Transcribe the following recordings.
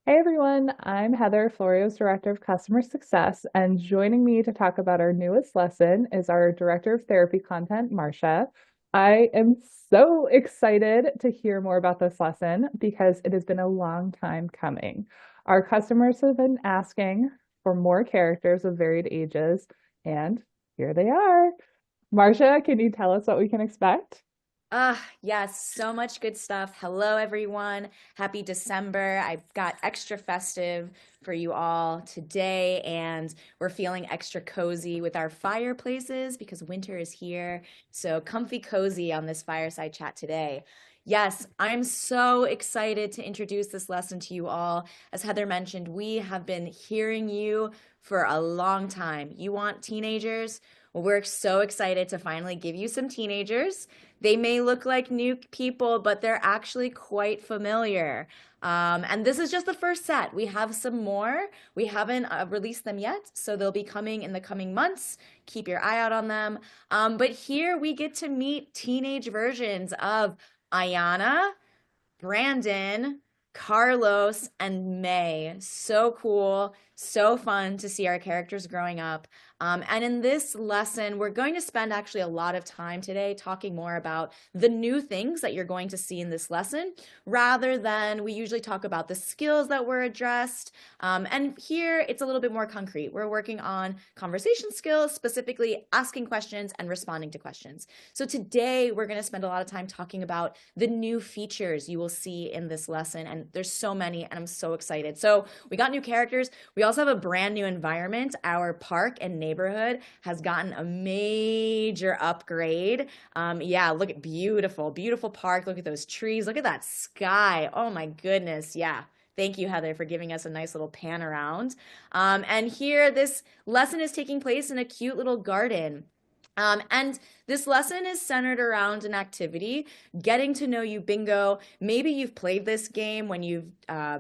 Hey everyone, I'm Heather, Floreo's Director of Customer Success, and joining me to talk about our newest lesson is our Director of Therapy Content, Marcia. I am so excited to hear more about this lesson because it has been a long time coming. Our customers have been asking for more characters of varied ages, and here they are. Marcia, can you tell us what we can expect? Yes, so much good stuff. Hello, everyone. Happy December. I've got extra festive for you all today, and we're feeling extra cozy with our fireplaces because winter is here. So, comfy cozy on this fireside chat today. Yes, I'm so excited to introduce this lesson to you all. As Heather mentioned, we have been hearing you for a long time. You want teenagers? Well, we're so excited to finally give you some teenagers. They may look like new people, but they're actually quite familiar. And this is just the first set. We have some more. We haven't released them yet, so they'll be coming in the coming months. Keep your eye out on them. But here we get to meet teenage versions of Ayana, Brandon, Carlos, and May. So cool, so fun to see our characters growing up. And in this lesson, we're going to spend actually a lot of time today talking more about the new things that you're going to see in this lesson, rather than we usually talk about the skills that were addressed. And here it's a little bit more concrete. We're working on conversation skills, specifically asking questions and responding to questions. So today we're going to spend a lot of time talking about the new features you will see in this lesson. And there's so many, and I'm so excited. So we got new characters. We also have a brand new environment. Our park and neighborhood has gotten a major upgrade. Yeah, look at beautiful, beautiful park. Look at those trees. Look at that sky. Oh my goodness. Yeah. Thank you, Heather, for giving us a nice little pan around. And here, this lesson is taking place in a cute little garden. And this lesson is centered around an activity, getting to know you bingo. Maybe you've played this game when you've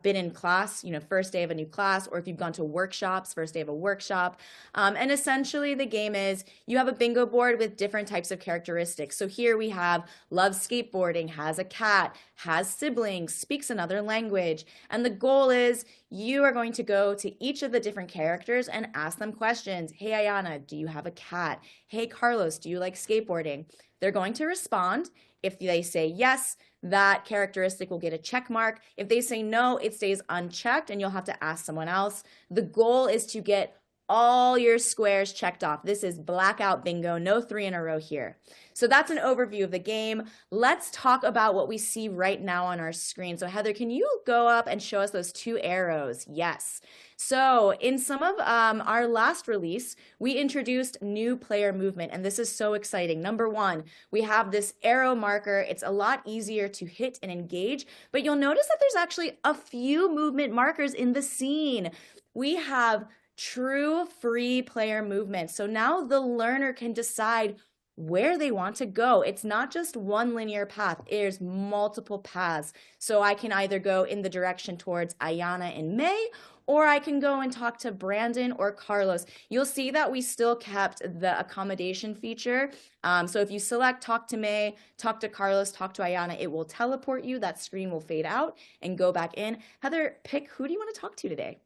been in class, first day of a new class, or if you've gone to workshops, first day of a workshop. And essentially, the game is you have a bingo board with different types of characteristics. So here we have loves skateboarding, has a cat, has siblings, speaks another language. And the goal is you are going to go to each of the different characters and ask them questions. Hey, Ayana, do you have a cat? Hey, Carlos, do you like skateboarding? They're going to respond. If they say yes, that characteristic will get a check mark. If they say no, it stays unchecked and you'll have to ask someone else. The goal is to get all your squares checked off. This is blackout bingo, no three in a row here. So that's an overview of the game. Let's talk about what we see right now on our screen. So Heather, can you go up and show us those two arrows? Yes. So in some of our last release, we introduced new player movement, and this is so exciting. Number one, we have this arrow marker. It's a lot easier to hit and engage, but you'll notice that there's actually a few movement markers in the scene. We have true free player movement. So now the learner can decide where they want to go. It's not just one linear path, there's multiple paths. So I can either go in the direction towards Ayana and May, or I can go and talk to Brandon or Carlos. You'll see that we still kept the accommodation feature. So if you select talk to May, talk to Carlos, talk to Ayana, it will teleport you. That screen will fade out and go back in. Heather, pick who do you want to talk to today?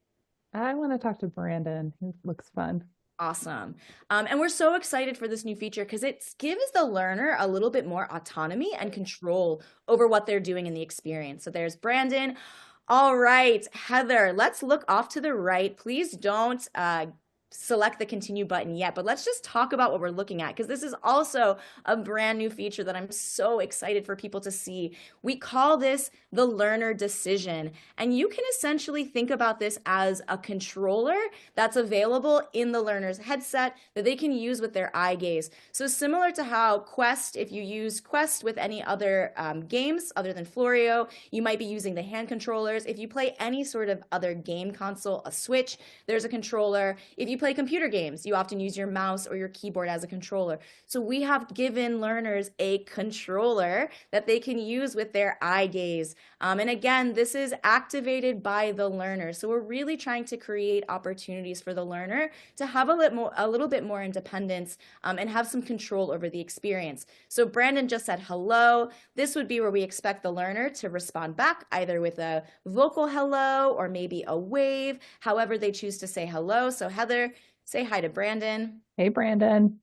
I want to talk to Brandon. He looks fun. Awesome. And we're so excited for this new feature because it gives the learner a little bit more autonomy and control over what they're doing in the experience. So there's Brandon. All right, Heather, let's look off to the right. Please don't select the continue button yet, but let's just talk about what we're looking at because this is also a brand new feature that I'm so excited for people to see. We call this the learner decision, and you can essentially think about this as a controller that's available in the learner's headset that they can use with their eye gaze. So similar to how Quest, if you use Quest with any other games other than Floreo, you might be using the hand controllers. If you play any sort of other game console, a Switch, there's a controller. If you play computer games, you often use your mouse or your keyboard as a controller. So we have given learners a controller that they can use with their eye gaze. And again, this is activated by the learner. So we're really trying to create opportunities for the learner to have a little bit more independence and have some control over the experience. So Brandon just said hello. This would be where we expect the learner to respond back either with a vocal hello or maybe a wave, however they choose to say hello. So Heather, say hi to Brandon. Hey, Brandon.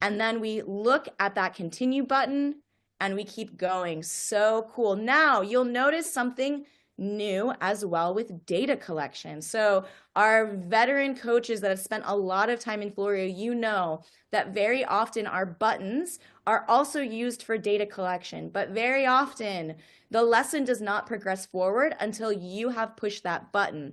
And then we look at that continue button and we keep going. So cool. Now you'll notice something new as well with data collection. So our veteran coaches that have spent a lot of time in Floreo, you know that very often our buttons are also used for data collection, but very often the lesson does not progress forward until you have pushed that button,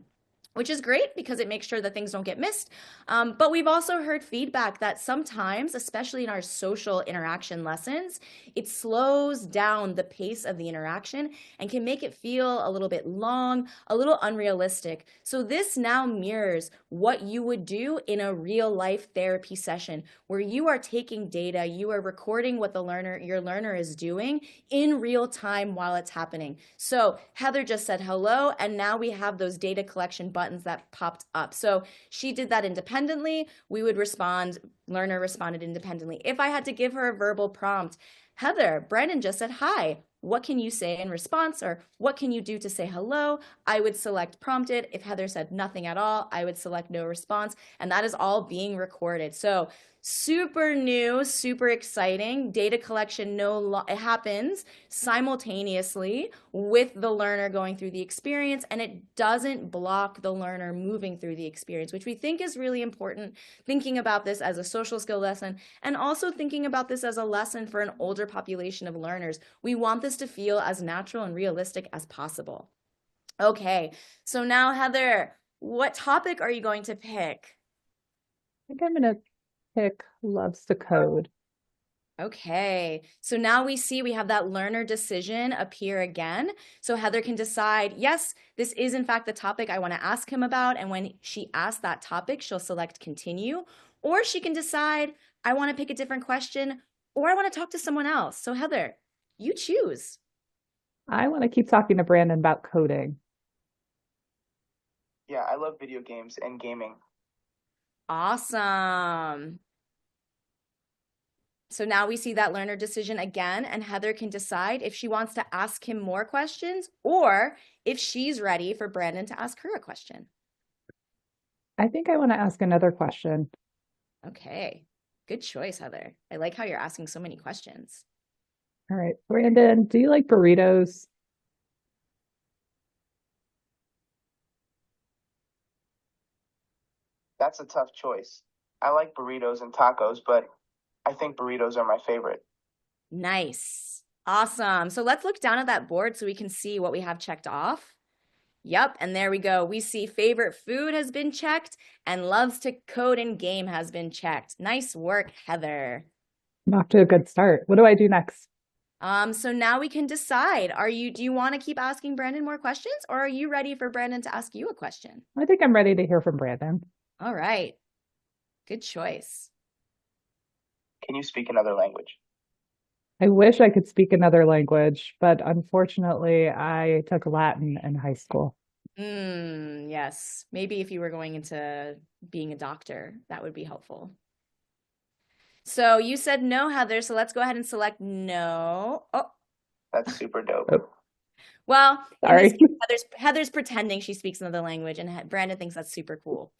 which is great because it makes sure that things don't get missed. But we've also heard feedback that sometimes, especially in our social interaction lessons, it slows down the pace of the interaction and can make it feel a little bit long, a little unrealistic. So this now mirrors what you would do in a real life therapy session where you are taking data, you are recording what your learner is doing in real time while it's happening. So Heather just said hello, and now we have those data collection buttons that popped up. So she did that independently. We would respond, learner responded independently. If I had to give her a verbal prompt, Heather, Brandon just said hi. What can you say in response, or what can you do to say hello? I would select prompted. If Heather said nothing at all, I would select no response. And that is all being recorded. So super new, super exciting. Data collection it happens simultaneously with the learner going through the experience, and it doesn't block the learner moving through the experience, which we think is really important, thinking about this as a social skill lesson and also thinking about this as a lesson for an older population of learners. We want this to feel as natural and realistic as possible. Okay, so now Heather, what topic are you going to pick? I think I'm going to pick loves to code. Okay, so now we see we have that learner decision appear again. So Heather can decide, yes, this is in fact the topic I want to ask him about. And when she asks that topic, she'll select continue. Or she can decide, I want to pick a different question, or I want to talk to someone else. So Heather, you choose. I want to keep talking to Brandon about coding. Yeah, I love video games and gaming. Awesome. So now we see that learner decision again, and Heather can decide if she wants to ask him more questions or if she's ready for Brandon to ask her a question. I think I want to ask another question. Okay, good choice, Heather. I like how you're asking so many questions. All right, Brandon, do you like burritos? That's a tough choice. I like burritos and tacos, but I think burritos are my favorite. Nice. Awesome. So let's look down at that board so we can see what we have checked off. Yep, and there we go. We see favorite food has been checked and loves to code and game has been checked. Nice work, Heather. I'm off to a good start. What do I do next? So now we can decide. Do you want to keep asking Brandon more questions, or are you ready for Brandon to ask you a question? I think I'm ready to hear from Brandon. All right. Good choice. Can you speak another language? I wish I could speak another language, but unfortunately, I took Latin in high school. Yes. Maybe if you were going into being a doctor, that would be helpful. So you said no, Heather, so let's go ahead and select no. Oh, That's super dope. Oh, well, in this sorry. case, Heather's pretending she speaks another language, and Brandon thinks that's super cool.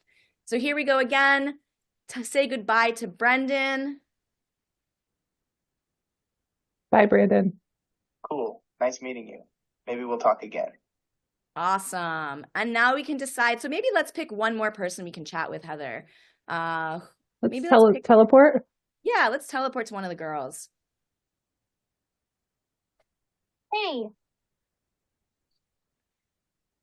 So here we go again to say goodbye to Brendan. Bye, Brandon. Cool. Nice meeting you. Maybe we'll talk again. Awesome. And now we can decide. So maybe let's pick one more person we can chat with, Heather. Let's Maybe let's pick, teleport. yeah, let's teleport to one of the girls. Hey,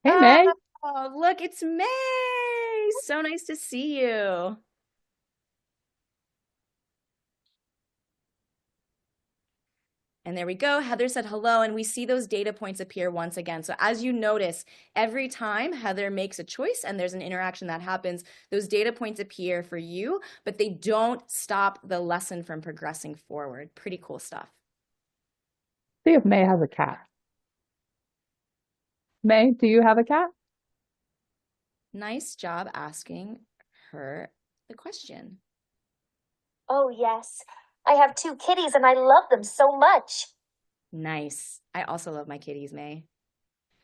Hey, May. Oh, look, it's May. So nice to see you. And there we go. Heather said hello, and we see those data points appear once again. So as you notice, every time Heather makes a choice and there's an interaction that happens, those data points appear for you, but they don't stop the lesson from progressing forward. Pretty cool stuff. See if May has a cat. May, do you have a cat? Nice job asking her the question. Oh, yes. I have two kitties and I love them so much. Nice. I also love my kitties, May.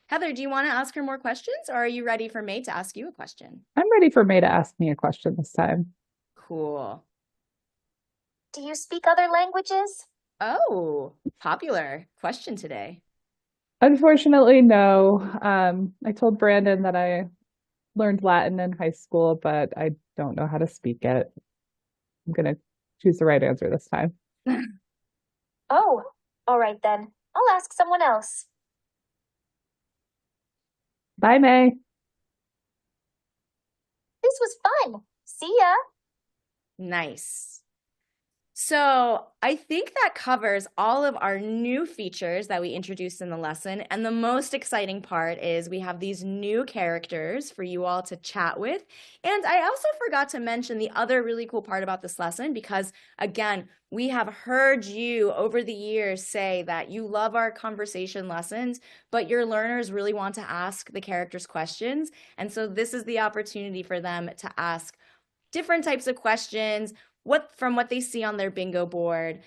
Heather, do you want to ask her more questions, or are you ready for May to ask you a question? I'm ready for May to ask me a question this time. Cool. Do you speak other languages? Oh, popular question today. Unfortunately, no. I told Brandon that I learned Latin in high school, but I don't know how to speak it. I'm gonna choose the right answer this time. Oh, all right then. I'll ask someone else. Bye, May. This was fun. See ya. Nice. So I think that covers all of our new features that we introduced in the lesson. And the most exciting part is we have these new characters for you all to chat with. And I also forgot to mention the other really cool part about this lesson, because again, we have heard you over the years say that you love our conversation lessons, but your learners really want to ask the characters questions. And so this is the opportunity for them to ask different types of questions from what they see on their bingo board.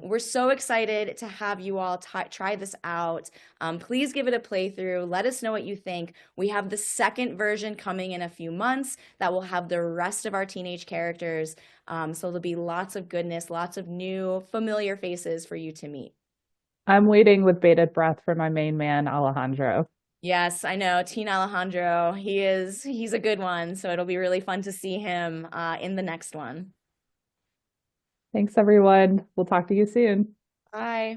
We're so excited to have you all try this out. Please give it a playthrough. Let us know what you think. We have the second version coming in a few months that will have the rest of our teenage characters. So there'll be lots of goodness, lots of new familiar faces for you to meet. I'm waiting with bated breath for my main man, Alejandro. Yes, I know. Teen Alejandro, he's a good one. So it'll be really fun to see him in the next one. Thanks, everyone. We'll talk to you soon. Bye.